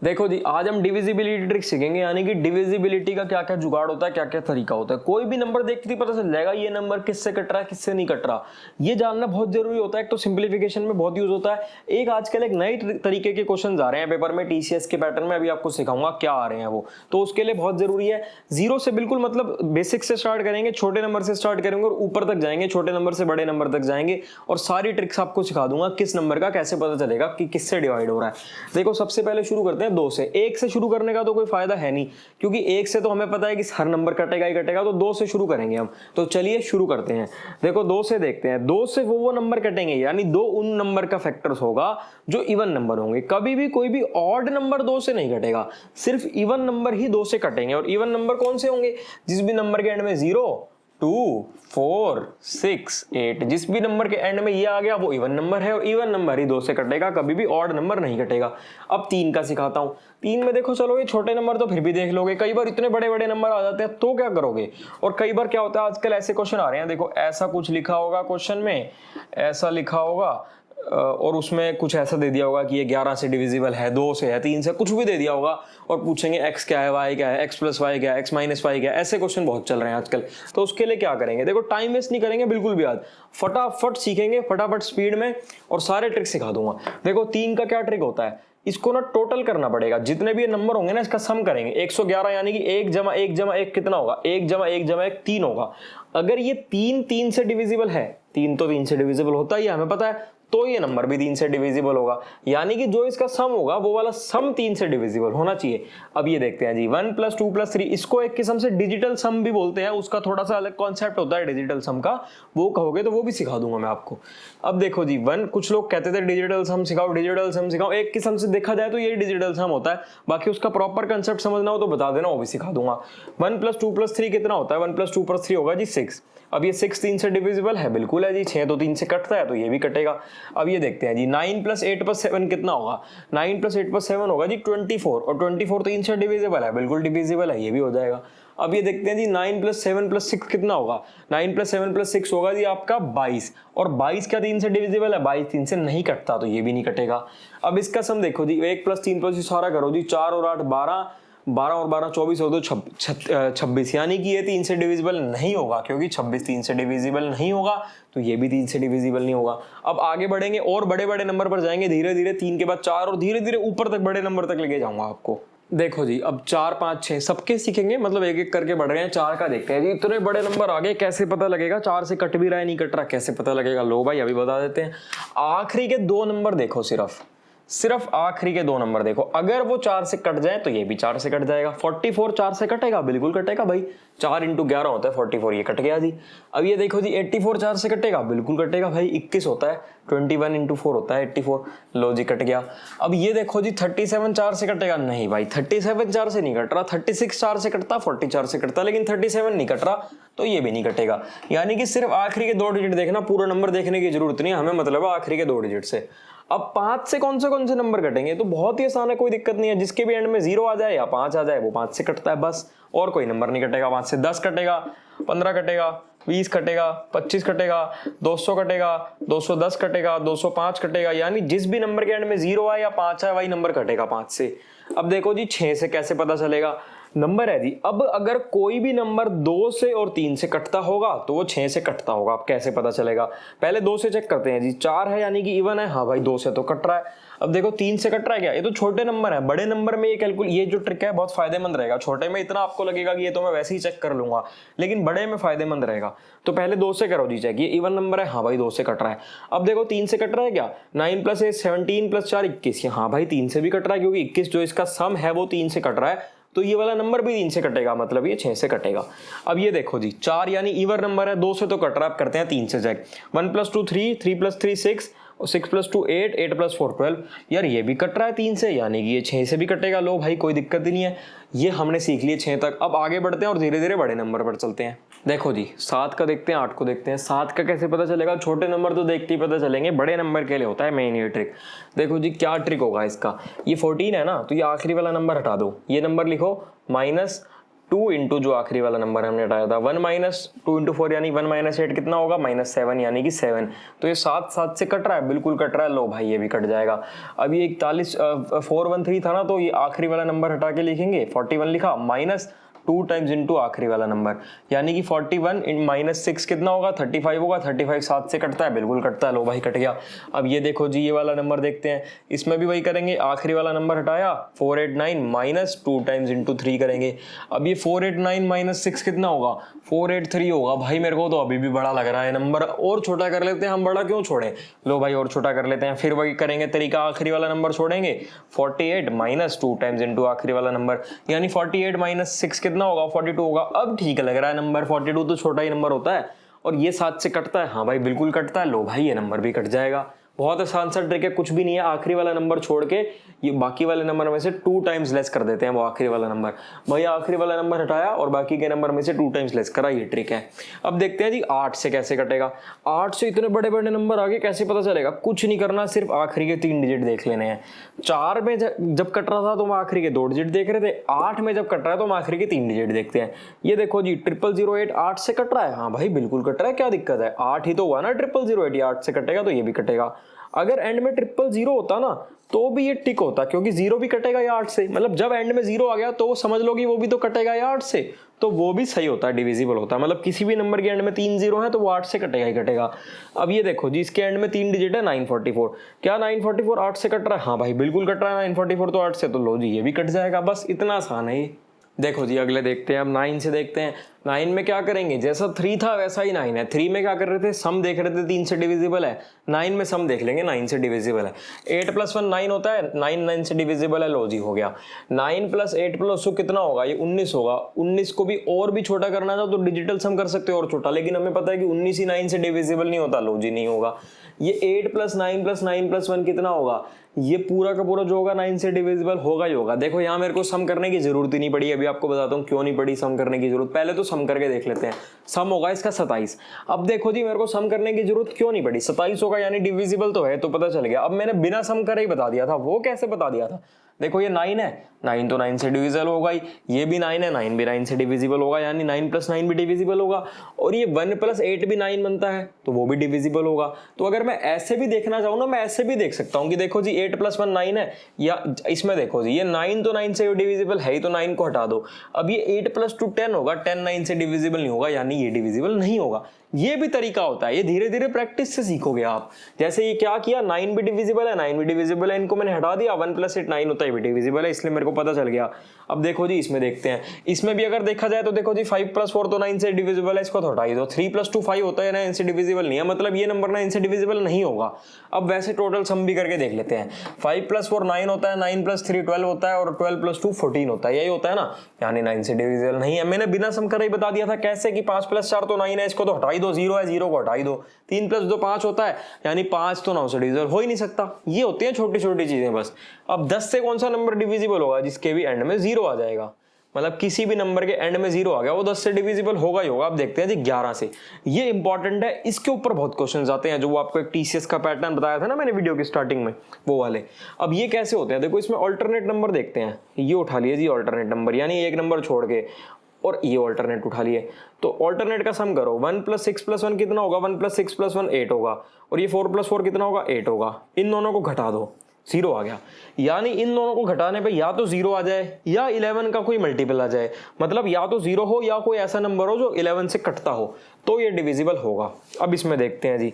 देखो जी, आज हम डिविजिबिलिटी ट्रिक सीखेंगे, यानी कि डिविजिबिलिटी का क्या क्या जुगाड़ होता है, क्या क्या तरीका होता है। कोई भी नंबर देखते ही पता चल जाएगा ये नंबर किससे कट रहा है, किससे नहीं कट रहा। ये जानना बहुत जरूरी होता है। एक तो सिंप्लीफिकेशन में बहुत यूज होता है। एक आजकल एक नई तरीके के क्वेश्चन आ रहे हैं पेपर में, टीसीएस के पैटर्न में, अभी आपको सिखाऊंगा क्या आ रहे हैं वो। तो उसके लिए बहुत जरूरी है। जीरो से बिल्कुल मतलब बेसिक से स्टार्ट करेंगे, छोटे नंबर से स्टार्ट करेंगे और ऊपर तक जाएंगे, छोटे नंबर से बड़े नंबर तक जाएंगे और सारी ट्रिक्स आपको सिखा दूंगा किस नंबर का कैसे पता चलेगा कि किससे डिवाइड हो रहा है। देखो सबसे पहले शुरू करते हैं 2 से। 1 से शुरू करने का तो कोई फायदा है नहीं, क्योंकि 1 से तो हमें पता है कि हर नंबर कटेगा ही कटेगा, तो 2 से शुरू करेंगे हम। तो चलिए शुरू करते हैं। देखो 2 से देखते हैं। 2 से वो नंबर कटेंगे, यानी 2 उन नंबर का फैक्टर्स होगा जो इवन नंबर होंगे। कभी भी कोई भी ऑड नंबर 2 से नहीं कटेगा, सिर्फ इवन नंबर ही 2 से कटेंगे। और इवन नंबर कौन से होंगे? जिस भी नंबर के एंड में 0, 2, 4, 6, 8, जिस भी नंबर के एंड में ये आ गया वो इवन नंबर है और इवन नंबर ही 2 से कटेगा, कभी भी ऑड नंबर नहीं कटेगा। अब 3 का सिखाता हूं। 3 में देखो, चलो ये छोटे नंबर तो फिर भी देख लोगे, कई बार इतने बड़े बड़े नंबर आ जाते हैं तो क्या करोगे? और कई बार क्या होता है, आजकल ऐसे क्वेश्चन आ रहे हैं, देखो ऐसा कुछ लिखा होगा क्वेश्चन में, ऐसा लिखा होगा और उसमें कुछ ऐसा दे दिया होगा कि ये 11 से डिविजिबल है, 2 से है, 3 से, कुछ भी दे दिया होगा और पूछेंगे x क्या है, y क्या है, x प्लस वाई क्या है, x माइनस वाई क्या है। ऐसे क्वेश्चन बहुत चल रहे हैं आजकल। तो उसके लिए क्या करेंगे? देखो टाइम वेस्ट नहीं करेंगे बिल्कुल भी, आज फटाफट सीखेंगे, फटाफट स्पीड में, और सारे ट्रिक सिखा दूंगा। देखो 3 का क्या ट्रिक होता है, इसको ना टोटल करना पड़ेगा। जितने भी ये नंबर होंगे ना, इसका सम करेंगे। 111 यानी कि 1 जमा 1 जमा 1 कितना होगा? 1 जमा 1 जमा 1 3 होगा। अगर ये 3 3 से डिविजिबल है, 3 तो 3 से डिविजिबल होता ही है, हमें पता है, तो ये नंबर भी 3 से डिविजिबल होगा। यानी कि जो इसका सम होगा वो वाला सम 3 से डिविजिबल होना चाहिए। अब ये देखते हैं जी, 1 + 2 + 3, इसको एक किस्म से डिजिटल सम भी बोलते हैं। उसका थोड़ा सा अलग कॉन्सेप्ट होता है डिजिटल सम का, वो कहोगे तो वो भी सिखा दूंगा मैं आपको। अब देखो जी, कुछ लोग कहते थे डिजिटल सम सिखाओ, डिजिटल सम सिखाओ। एक किस्म से देखा जाए तो ये डिजिटल सम होता है। बाकी उसका प्रॉपर कंसेप्ट समझना हो तो बता देना, वो भी सिखा दूंगा। 1 + 2 + 3 कितना होता है? 1 + 2 + 3 होगा जी 6। अब ये 6 3 से डिविजिबल है, बिल्कुल है जी। 6 तो 3 से कटता है, तो ये भी कटेगा। अब ये देखते हैं जी, 9 + 8 + 7 कितना होगा? 9 + 8 + 7 होगा जी 24, और 24 3 से डिविजिबल है, बिल्कुल डिविजिबल है, ये भी हो जाएगा। अब ये देखते हैं जी, 9 + 7 + 6 कितना होगा? 9 + 7 + 6 होगा जी आपका 22, और 22 क्या 3 से डिविजिबल है? 22 3 से नहीं कटता, तो ये भी नहीं कटेगा। अब इसका सम देखो जी, 1 + 3 + सारा करो जी, 4 और 8 12, 12 और 12 24 हो, तो 26, यानी कि ये 3 से डिविजिबल नहीं होगा, क्योंकि 26 3 से डिविजिबल नहीं होगा, तो ये भी 3 से डिविजिबल नहीं होगा। अब आगे बढ़ेंगे और बड़े बड़े नंबर पर जाएंगे धीरे धीरे, 3 के बाद 4 और धीरे धीरे ऊपर तक बड़े नंबर तक लेके जाऊंगा आपको। देखो जी, अब 4 5 6 सबके सीखेंगे, मतलब एक एक करके बढ़ रहे हैं। 4 का देखते हैं जी, इतने बड़े नंबर आ गए, कैसे पता लगेगा 4 से कट भी रहा है नहीं कट रहा, कैसे पता लगेगा? लो भाई अभी बता देते हैं। आखिरी के 2 नंबर देखो, सिर्फ आखिरी के 2 नंबर देखो, अगर वो 4 से कट जाए तो ये भी 4 से कट जाएगा। 44 4 से कटेगा? बिल्कुल कटेगा भाई, 4 × 11 होता है 44, ये कट गया जी। अब ये देखो जी, 84 4 से कटेगा? बिल्कुल कटेगा भाई, 21 होता है, 21 × 4 होता है 84, लो जी कट गया। अब ये देखो जी, 37 4 से कटेगा? नहीं भाई, 37 4 से नहीं कट रहा। 36 4 से कटता, 40 4 से कटता, लेकिन 37 नहीं कट रहा, तो ये भी नहीं कटेगा। यानी कि सिर्फ आखिरी के 2 डिजिट देखना, पूरा नंबर देखने की जरूरत नहीं, हमें मतलब है आखिरी के 2 डिजिट से। अब 5 से कौन से नंबर कटेंगे? तो बहुत ही आसान है, कोई दिक्कत नहीं है। जिसके भी एंड में 0 आ जाए या 5 आ जाए, वो 5 से कटता है बस, और कोई नंबर नहीं कटेगा। 5 से 10 कटेगा, 15 कटेगा, 20 कटेगा, 25 कटेगा, 200 कटेगा, 210 कटेगा, 205 कटेगा। यानी जिस भी नंबर के एंड में 0 आए या 5 आए, वही नंबर कटेगा 5 से। अब देखो जी, 6 से कैसे पता चलेगा? नंबर है जी, अब अगर कोई भी नंबर 2 से और 3 से कटता होगा तो वो 6 से कटता होगा। अब कैसे पता चलेगा? पहले 2 से चेक करते हैं जी, 4 है यानी कि इवन है, हाँ भाई 2 से तो कट रहा है। अब देखो 3 से कट रहा है क्या? ये तो छोटे नंबर है। बड़े नंबर में ये जो ट्रिक है बहुत फायदेमंद रहेगा। छोटे में इतना आपको लगेगा कि ये तो मैं वैसे ही चेक कर लूंगा, लेकिन बड़े में फायदेमंद रहेगा। तो पहले 2 से करो जी चेक, ये इवन नंबर है, हाँ भाई 2 से कट रहा है। अब देखो 3 से कट रहा है क्या? 9 + 8 17 + 4 21, हाँ भाई 3 से भी कट रहा है, क्योंकि 21 जो इसका सम है वो 3 से कट रहा है, तो ये वाला नंबर भी 3 से कटेगा, मतलब ये 6 से कटेगा। अब ये देखो जी, 4 यानी इवन नंबर है, 2 से तो कट रहा है, करते हैं 3 से चेक। 1 + 2 3, 3 + 3 6, और 6 + 2 8, 8 + 4 12, यार ये भी कट रहा है 3 से, यानी कि ये 6 से भी कटेगा। लो भाई कोई दिक्कत ही नहीं है, ये हमने सीख लिए 6 तक। अब आगे बढ़ते हैं और धीरे धीरे बड़े नंबर पर चलते हैं। देखो जी, 7 का देखते हैं, 8 को देखते हैं। 7 का कैसे पता चलेगा? छोटे नंबर तो देखते ही पता चलेंगे, बड़े नंबर के लिए होता है मेन ये ट्रिक। देखो जी, क्या ट्रिक होगा इसका? ये 14 है ना, तो ये आखिरी वाला नंबर हटा दो, ये नंबर लिखो 2 इंटू जो आखिरी वाला नंबर हमने हटाया था 1 माइनस 2 इंटू 4 यानी 1 माइनस 8 कितना होगा -7 यानी कि 7। तो ये 7 7 से कट रहा है, बिल्कुल कट रहा है। लो भाई ये भी कट जाएगा। अब ये 413 था ना, तो ये आखिरी वाला नंबर हटा के लिखेंगे 41 लिखा माइनस 2 टाइम्स इंटू आखिरी वाला नंबर यानी कि 41 माइनस 6 कितना होगा 35 होगा। 35 7 से कटता है, बिल्कुल कटता है। लो भाई कट गया। अब ये देखो जी, ये वाला नंबर देखते हैं, इसमें भी वही करेंगे, आखिरी वाला नंबर हटाया 489 माइनस 2 टाइम्स इंटू 3 करेंगे। अब ये 489 माइनस 6 कितना होगा 483 होगा। भाई मेरे को तो अभी भी बड़ा लग रहा है नंबर, और छोटा कर लेते हैं हम, बड़ा क्यों छोड़े। लो भाई और छोटा कर लेते हैं। फिर वही करेंगे तरीका, आखिरी वाला नंबर छोड़ेंगे 48 माइनस 2 टाइम्स इंटू आखिरी वाला नंबर यानी 48 माइनस 6 कितना होगा 42 होगा। अब ठीक लग रहा है नंबर, 42 तो छोटा ही नंबर होता है। और ये 7 से कटता है, हाँ भाई बिल्कुल कटता है। लो भाई ये नंबर भी कट जाएगा। बहुत आसान सा ट्रिक है, कुछ भी नहीं है। आखिरी वाला नंबर छोड़ के ये बाकी वाले नंबर में से 2 टाइम्स लेस कर देते हैं वो आखिरी वाला नंबर। भाई आखिरी वाला नंबर हटाया और बाकी के नंबर में से 2 टाइम्स लेस करा, ये ट्रिक है। अब देखते हैं जी 8 से कैसे कटेगा। 8 से इतने बड़े बड़े नंबर आगे कैसे पता चलेगा। कुछ नहीं करना, सिर्फ आखिरी के 3 डिजिट देख लेने हैं। 4 में जब कट रहा था तो हम आखिरी के 2 डिजिट देख रहे थे। 8 में जब कट रहा है तो हम आखिरी के 3 डिजिट देखते हैं। ये देखो जी 0008 8 से कट रहा है, हाँ भाई बिल्कुल कट रहा है, क्या दिक्कत है। 8 ही तो हुआ ना 0008, 8 से कटेगा तो ये भी कटेगा। अगर एंड में 000 होता ना तो भी ये टिक होता, क्योंकि 0 भी कटेगा या 8 से। मतलब जब एंड में 0 आ गया तो समझ लो कि वो भी तो कटेगा या 8 से, तो वो भी सही होता है, डिविजिबल होता है। मतलब किसी भी नंबर के एंड में 3 0 है तो वो 8 से कटेगा ही कटेगा। अब ये देखो जी, इसके एंड में 3 डिजिट है 944। क्या 944 8 से कट रहा है? हाँ भाई बिल्कुल कट रहा है 944 तो 8 से, तो लो जी ये भी कट जाएगा। बस इतना आसान है ये। देखो जी अगले देखते हैं, अब 9 से देखते हैं। 9 में क्या करेंगे, जैसा 3 था वैसा ही 9 है। 3 में क्या कर रहे थे, सम देख रहे थे 3 से डिविजिबल है। 9 में सम देख लेंगे, 9 से डिविजिबल है। 8 + 1 9 होता है, 9 9 से डिविजिबल है। लो जी हो गया। 9 + 8 + 2 कितना होगा, ये 19 होगा। 19 को भी और भी छोटा करना चाहो तो डिजिटल सम कर सकते हो और छोटा, लेकिन हमें पता है कि 19 ही 9 से डिविजिबल नहीं होता। लो जी नहीं होगा। ये 8 + 9 + 9 + 1 कितना होगा, ये पूरा का पूरा जो होगा 9 से डिविजिबल होगा ही होगा। देखो यहाँ मेरे को सम करने की जरूरत ही नहीं पड़ी, अभी आपको बताता हूँ क्यों नहीं पड़ी सम करने की जरूरत। पहले तो सम करके देख लेते हैं। सम होगा इसका 27। अब देखो जी मेरे को सम करने की जरूरत क्यों नहीं पड़ी, 27 होगा यानी डिविजिबल तो है, तो पता चल गया। अब मैंने बिना सम करे ही बता दिया था। वो कैसे बता दिया था, देखो ये 9 है, 9 तो 9 से डिविजिबल होगा ही। ये भी 9 है, 9 भी 9 से डिविजिबल होगा, यानी 9 + 9 भी डिविजिबल होगा। और ये 1 + 8 भी 9 बनता है तो वो भी डिविजिबल होगा। तो अगर मैं ऐसे भी देखना चाहूँ ना, मैं ऐसे भी देख सकता हूँ कि देखो जी 8 + 1 9 है, या इसमें देखो जी ये 9 तो 9 से डिविजिबल है ही, तो 9 को हटा दो। अब ये 8 + 2 10 होगा, 10 9 से डिविजिबल नहीं होगा, यानी ये डिविजिबल नहीं होगा। ये भी तरीका होता है, ये धीरे धीरे प्रैक्टिस से सीखोगे आप। जैसे ये क्या किया, 9 भी डिविजिबल है, 9 भी डिविजिबल है, इनको मैंने हटा दिया। 1 + 8 9 होता है, भी डिविजिबल है, इसलिए मेरे को पता चल गया। अब देखो जी इसमें देखते हैं, इसमें भी अगर देखा जाए तो देखो जी 5 + 4 तो 9 से डिविजिबल है, इसको तो हटा ही दो। 3 + 2 5 होता है, 9 से डिविजिबल नहीं है, मतलब ये नंबर 9 से डिविजिबल नहीं होगा। अब वैसे टोटल सम भी करके देख लेते हैं। 5 + 4 9 होता है, 9 + 3 12 होता है, और 12 + 2 14 होता है, यही होता है ना, यानी 9 से डिविजिबल नहीं है। मैंने बिना सम करे ही बता दिया था। कैसे कि 5 + 4 तो 9 है, इसको तो हटा ही दो, 0 है, 0 को हटा ही दो। 3 + 2 5 होता है, यानी 5 तो 9 से डिविजिबल हो ही नहीं सकता। ये होती है छोटी छोटी चीजें बस। अब 10 से कौन सा नंबर डिविजिबल होगा, जिसके भी एंड में 0 आ जाएगा। मतलब किसी भी नंबर के एंड में 0 आ गया, वो 10 से डिविजिबल होगा ही होगा। अब देखते हैं जी 11 से, ये इंपॉर्टेंट है, इसके ऊपर बहुत क्वेश्चंस आते हैं। जो वो आपको एक टीसीएस का पैटर्न बताया था ना मैंने वीडियो की स्टार्टिंग में, वो वाले। अब ये कैसे होते हैं, देखो इसमें ऑल्टरनेट नंबर देखते हैं। ये उठा लिए जी ऑल्टरनेट नंबर, यानी एक नंबर छोड़ के, और ये ऑल्टरनेट उठा लिए। तो ऑल्टरनेट का सम करो, 1 + 6 + 1 कितना होगा, 1 + 6 + 1 8 होगा, और ये 4 + 4 कितना होगा 8 होगा। इन दोनों को घटा दो, 0 आ गया। यानी इन दोनों को घटाने पे या तो 0 आ जाए या 11 का कोई मल्टीपल आ जाए। मतलब या तो 0 हो या कोई ऐसा नंबर हो जो 11 से कटता हो, तो ये डिविजिबल होगा। अब इसमें देखते हैं जी,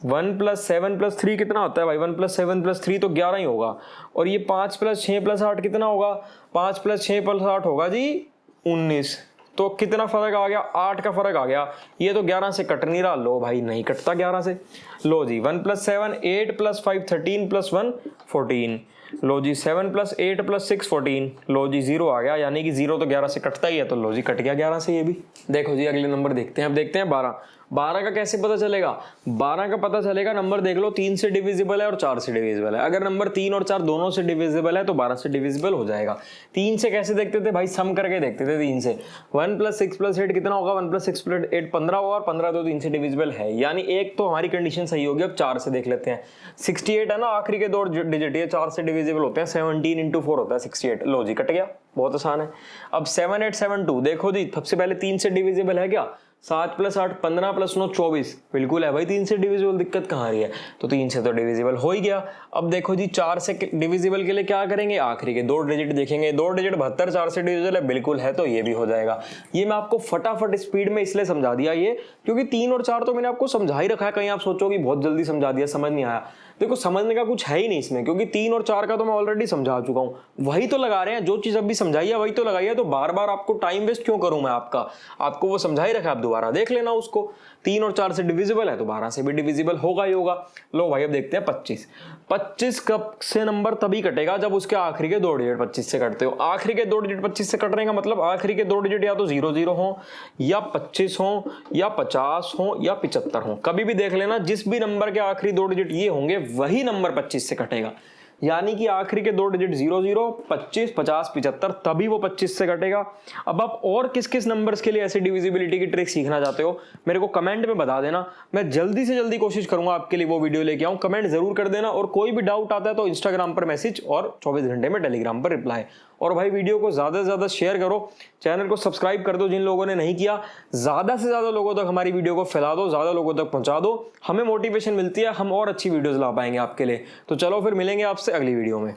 1 + 7 + 3 कितना होता है भाई, 1 + 7 + 3 तो 11 ही होगा। और ये 5 + 6 + 8 कितना होगा, 5 + 6 + 8 होगा जी 19। तो कितना फर्क आ गया, 8 का फर्क आ गया। ये तो 11 से कट नहीं रहा, लो भाई नहीं कटता 11 से। लो जी 1 + 7 8 + 5 13 + 1 14। लो जी 7 + 8 + 6 14। लो जी 0 आ गया, यानी कि 0 तो 11 से कटता ही है, तो लो जी कट गया 11 से ये भी। देखो जी अगले नंबर देखते हैं। अब देखते हैं 12। 12 का कैसे पता चलेगा? 12 का पता चलेगा, नंबर देख लो 3 से डिविजिबल है और 4 से डिविजिबल है। अगर नंबर 3 और 4 दोनों से डिविजिबल है तो 12 से डिविजिबल हो जाएगा। 3 से कैसे देखते थे भाई? सम करके देखते थे 3 से। 1 + 6 + 8 कितना होगा? 1 + 6 + 8 15 होगा, और 15 तो 3 से डिविजिबल है, यानी एक तो हमारी कंडीशन सही होगी। अब 4 से देख लेते हैं। 68 है ना, आखिरी के 2 डिजिट, ये 4 से डिविजिबल होते हैं। 17 × 4 होता है 68। लो जी, कट गया, बहुत आसान है। अब 7872 देखो जी, सबसे पहले 3 से डिविजिबल है क्या? 7 + 8 15 + 9 24, बिल्कुल है भाई 3 से डिविजिबल, दिक्कत कहाँ आ रही है? तो 3 से तो डिविजिबल हो ही गया। अब देखो जी 4 से डिविजिबल के लिए क्या करेंगे? आखिरी के 2 डिजिट देखेंगे। 2 डिजिट 72, 4 से डिविजिबल है, बिल्कुल है, तो ये भी हो जाएगा। ये मैं आपको फटाफट स्पीड में इसलिए समझा दिया ये, क्योंकि 3 और 4 तो मैंने आपको समझा ही रखा है। कहीं आप सोचो कि बहुत जल्दी समझा दिया, समझ नहीं आया। देखो समझने का कुछ है ही नहीं इसमें, क्योंकि 3 और 4 का तो मैं ऑलरेडी समझा चुका हूं। वही तो लगा रहे हैं, जो चीज अभी समझाई है वही तो लगाई है, तो बार बार आपको टाइम वेस्ट क्यों करूं मैं आपका? आपको वो समझा ही रखा है, आप दोबारा देख लेना उसको। 3 और 4 से डिविजिबल है तो 12 से भी डिविजिबल होगा ही होगा। लो भाई अब देखते हैं 25। 25 कब से नंबर तभी कटेगा जब उसके आखिरी के 2 डिजिट 25 से कटते हो। आखिरी के 2 डिजिट 25 से कटने का मतलब आखिरी के 2 डिजिट या तो 00 हो, या 25 हो, या 50 हो, या 75 हो। कभी भी देख लेना, जिस भी नंबर के आखिरी 2 डिजिट ये होंगे वही नंबर 25 से कटेगा। यानी कि आखिरी के 2 डिजिट 00, 25, 50, 75, तभी वो 25 से कटेगा। अब आप और किस किस नंबर्स के लिए ऐसे डिविजिबिलिटी की ट्रिक सीखना चाहते हो मेरे को कमेंट में बता देना। मैं जल्दी से जल्दी कोशिश करूंगा आपके लिए वो वीडियो लेके आऊं। कमेंट जरूर कर देना, और कोई भी डाउट आता है तो इंस्टाग्राम पर मैसेज, और 24 घंटे में टेलीग्राम पर रिप्लाई। और भाई वीडियो को ज्यादा से ज्यादा शेयर करो, चैनल को सब्सक्राइब कर दो जिन लोगों ने नहीं किया। ज्यादा से ज्यादा लोगों तक हमारी वीडियो को फैला दो, ज्यादा लोगों तक पहुंचा दो। हमें मोटिवेशन मिलती है, हम और अच्छी वीडियोस ला पाएंगे आपके लिए। तो चलो फिर मिलेंगे आपसे अगली वीडियो में।